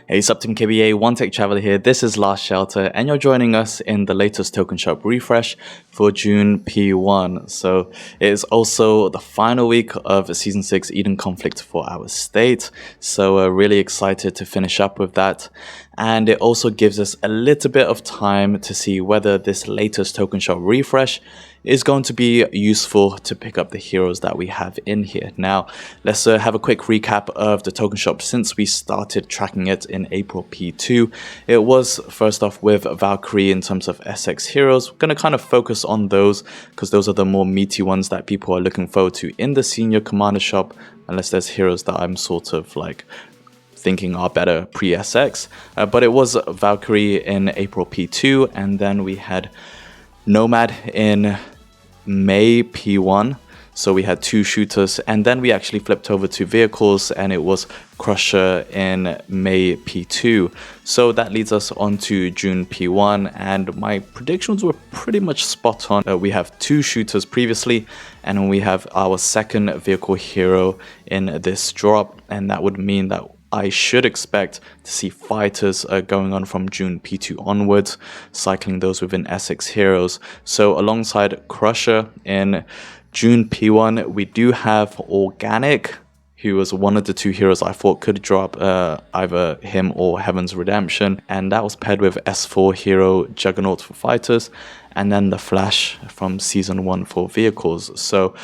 Hey, sup Team KBA, One Tech Traveler here. This is Last Shelter, and you're joining us in the latest Token Shop refresh for June P1. So it is also the final week of Season 6 Eden Conflict for our state. So we're really excited to finish up with that. And it also gives us a little bit of time to see whether this latest Token Shop refresh is going to be useful to pick up the heroes that we have in here. Now, let's have a quick recap of the token shop since we started tracking it in April P2. It was first off with Valkyrie in terms of SX heroes. We're going to kind of focus on those because those are the more meaty ones that people are looking forward to in the senior commander shop, unless there's heroes that I'm sort of like thinking are better pre-SX. But it was Valkyrie in April P2, and then we had Nomad in May P1, so we had two shooters, and then we actually flipped over to vehicles and it was Crusher in May P2. So that leads us on to June P1, and my predictions were pretty much spot on. We have two shooters previously, and we have our second vehicle hero in this drop, and that would mean that I should expect to see fighters going on from June P2 onwards, cycling those within SX heroes. So alongside Crusher in June P1, we do have Organic, who was one of the two heroes I thought could drop either him or Heaven's Redemption, and that was paired with S4 hero Juggernaut for fighters, and then the Flash from Season 1 for vehicles. So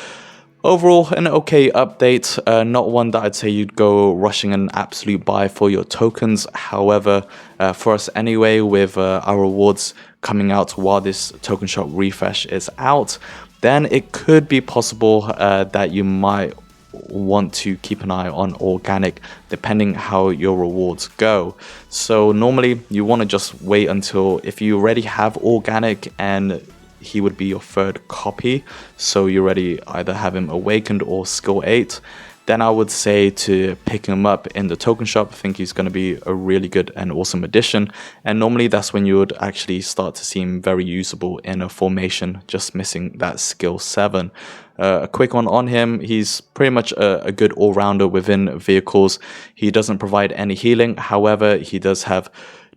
overall, an okay update, not one that I'd say you'd go rushing an absolute buy for your tokens. However, for us anyway, with our rewards coming out while this token shop refresh is out, then it could be possible that you might want to keep an eye on Organic depending how your rewards go. So normally you want to just wait until if you already have Organic and he would be your third copy, so you already either have him awakened or skill 8, then I would say to pick him up in the token shop. I think he's going to be a really good and awesome addition, and normally that's when you would actually start to see him very usable in a formation, just missing that skill 7. A quick one on him, he's pretty much a good all-rounder within vehicles. He doesn't provide any healing, however he does have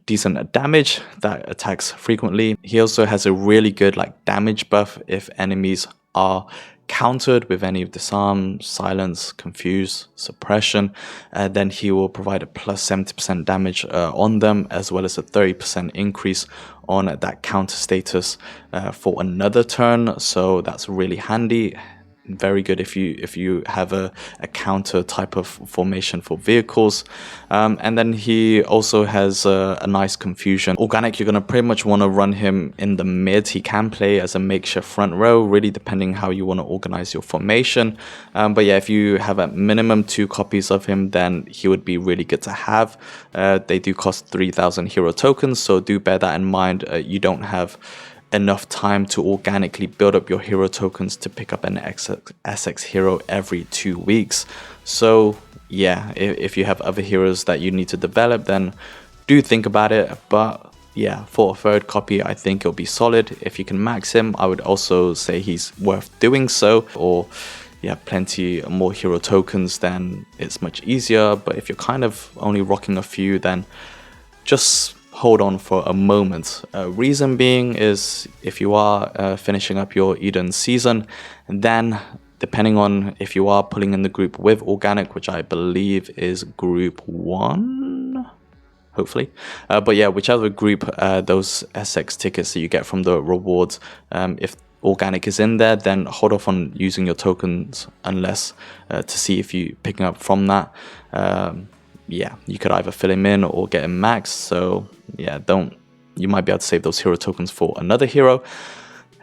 decent damage that attacks frequently. He also has a really good damage buff if enemies are countered with any of disarm, silence, confuse, suppression. Then he will provide a plus 70% damage on them, as well as a 30% increase on that counter status for another turn. So that's really handy. Very good if you have a counter type of formation for vehicles. And then he also has a nice confusion. Organic, you're going to pretty much want to run him in the mid. He can play as a makeshift front row, really depending how you want to organize your formation. But yeah, if you have at minimum 2 copies of him, then he would be really good to have. They do cost 3,000 hero tokens, so do bear that in mind. You don't have enough time to organically build up your hero tokens to pick up an SX hero every 2 weeks. So yeah, if you have other heroes that you need to develop, then do think about it. But yeah, for a third copy, I think it'll be solid. If you can max him, I would also say he's worth doing so. Or you have plenty more hero tokens, then it's much easier. But if you're kind of only rocking a few, then just hold on for a moment. Reason being is if you are finishing up your Eden season, then depending on if you are pulling in the group with Organic, which I believe is group 1, hopefully. But yeah, whichever group, those SX tickets that you get from the rewards, if Organic is in there, then hold off on using your tokens unless to see if you picking up from that. Yeah, you could either fill him in or get him maxed. So yeah, you might be able to save those hero tokens for another hero.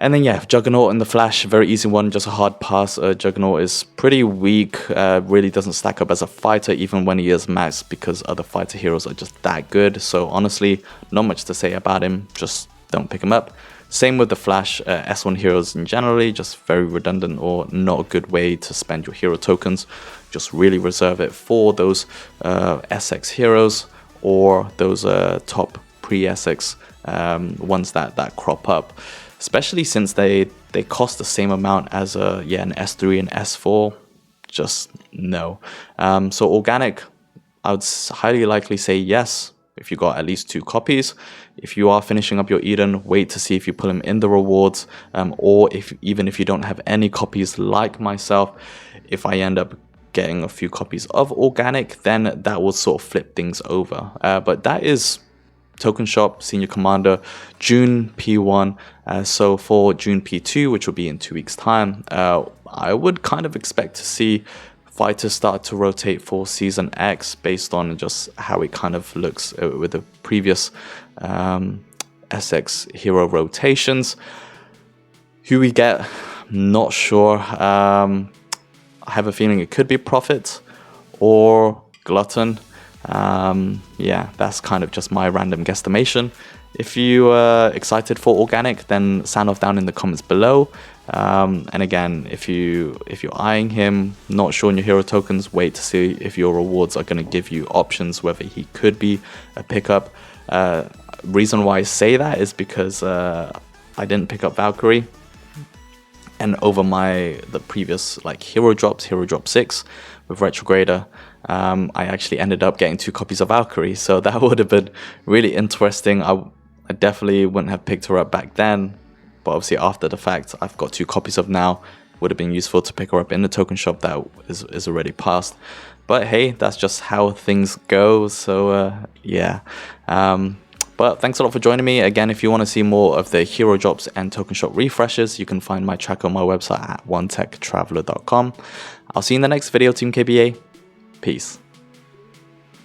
And then yeah, Juggernaut and the Flash, very easy one, just a hard pass. Juggernaut is pretty weak, really doesn't stack up as a fighter even when he is maxed, because other fighter heroes are just that good. So honestly, not much to say about him, just don't pick him up. Same with the Flash, S1 heroes in generally, just very redundant or not a good way to spend your hero tokens. Just really reserve it for those SX heroes or those top pre-SX ones that crop up. Especially since they cost the same amount as an S3 and S4. Just no. So Organic, I would highly likely say yes, if you got at least 2 copies. If you are finishing up your Eden, wait to see if you pull him in the rewards, or even if you don't have any copies like myself, if I end up getting a few copies of organic, then that will sort of flip things over. But that is Token Shop Senior Commander June P1. So for June P2, which will be in 2 weeks time, I would kind of expect to see fighters start to rotate for Season X based on just how it kind of looks with the previous SX hero rotations. Who we get, not sure. I have a feeling it could be Prophet or Glutton. Yeah, that's kind of just my random guesstimation. If you are excited for organic, then sound off down in the comments below. And again, if you're eyeing him, not sure on your hero tokens, wait to see if your rewards are going to give you options whether he could be a pickup. Reason why I say that is because I didn't pick up Valkyrie, and over the previous like hero drop 6 with Retrograder, I actually ended up getting 2 copies of Valkyrie, so that would have been really interesting. I definitely wouldn't have picked her up back then, but obviously after the fact, I've got 2 copies of now. Would have been useful to pick her up in the token shop that is already passed. But hey, that's just how things go. So yeah. But thanks a lot for joining me. Again, if you want to see more of the hero drops and token shop refreshes, you can find my track on my website at onetechtraveler.com. I'll see you in the next video, Team KBA. Peace.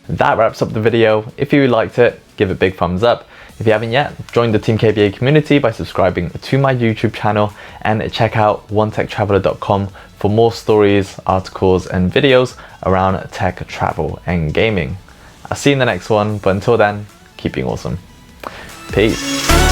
That wraps up the video. If you liked it, give it a big thumbs up. If you haven't yet, join the Team KBA community by subscribing to my YouTube channel, and check out onetechtraveler.com for more stories, articles, and videos around tech, travel, and gaming. I'll see you in the next one, but until then, keep being awesome. Peace.